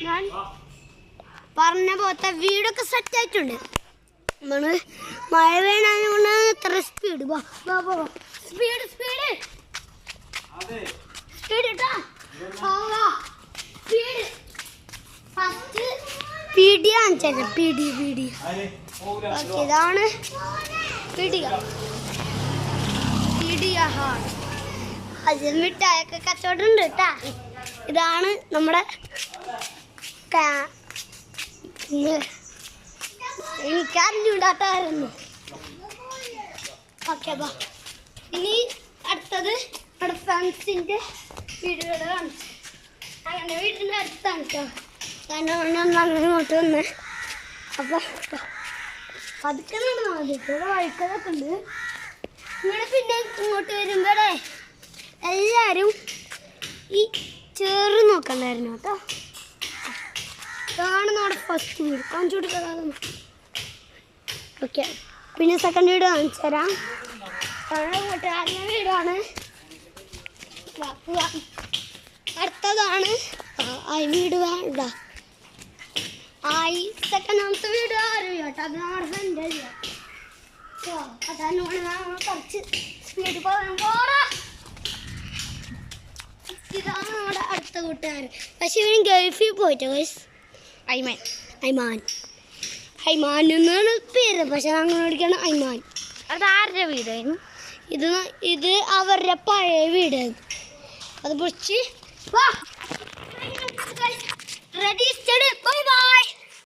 ഞാൻ പറഞ്ഞ പോലത്തെ വീടൊക്കെ സെറ്റ് ആയിട്ടുണ്ട്. നമ്മള് മഴ വീണാണ് ഇത്ര സ്പീഡ്. സ്പീഡ് സ്പീഡ് സ്പീഡ് കേട്ടാ. സ്പീഡ് ഫസ്റ്റ് പിടി കാണിച്ചത്. പിടി ഇതാണ് പിടിക. അതിൽ മിഠായൊക്കെ കച്ചവടം ഉണ്ട് കേട്ടാ. ഇതാണ് നമ്മുടെ എനിക്കറിഞ്ഞൂടാത്തായിരുന്നു. ഓക്കെ ബാ. ഇനി അടുത്തത് നമ്മുടെ ഫ്രണ്ട്സിൻ്റെ വീടുകൾ കാണിച്ചു. അങ്ങനെ വീടിൻ്റെ അടുത്താണ് കേട്ടോ. അങ്ങനെ ഇങ്ങോട്ട് വന്ന് അപ്പം അതൊക്കെ നടന്നാൽ മതി. ഇവിടെ വഴിക്കതൊക്കെ ഉണ്ട്. ഇവിടെ പിന്നെ ഇങ്ങോട്ട് വരുമ്പോഴേ എല്ലാവരും ഈ ചേറ് നോക്കണ്ടായിരുന്നു കേട്ടോ. ഇതാണ് നമ്മുടെ ഫസ്റ്റ് വീട്. കാണിച്ചു കൊടുക്കാം. ഓക്കെ, പിന്നെ സെക്കൻഡ് വീട് കാണിച്ചു തരാം. കൂട്ടുകാരൻ്റെ വീടാണ്. അടുത്തതാണ് വീട് വേണ്ട. സെക്കൻഡാമത്തെ വീട് ആരും കേട്ടോ. അത് നമ്മുടെ ഫ്രണ്ട് അതാണ് കുറച്ച് സ്പീഡ് പോരാ. ഇതാണ് നമ്മുടെ അടുത്ത കൂട്ടുകാരൻ. പക്ഷെ ഇവന് ഗൾഫിൽ പോയിട്ട് ഐമാൻ എന്നാണ് പേര്. പക്ഷെ അങ്ങനെ വിളിക്കണം ഐമാൻ. അത് ആരുടെ വീടായിരുന്നു? ഇത് അവരുടെ പഴയ വീടായിരുന്നു. അത് പൊളിച്ച് റെഡി സ്റ്റഡി. Bye bye.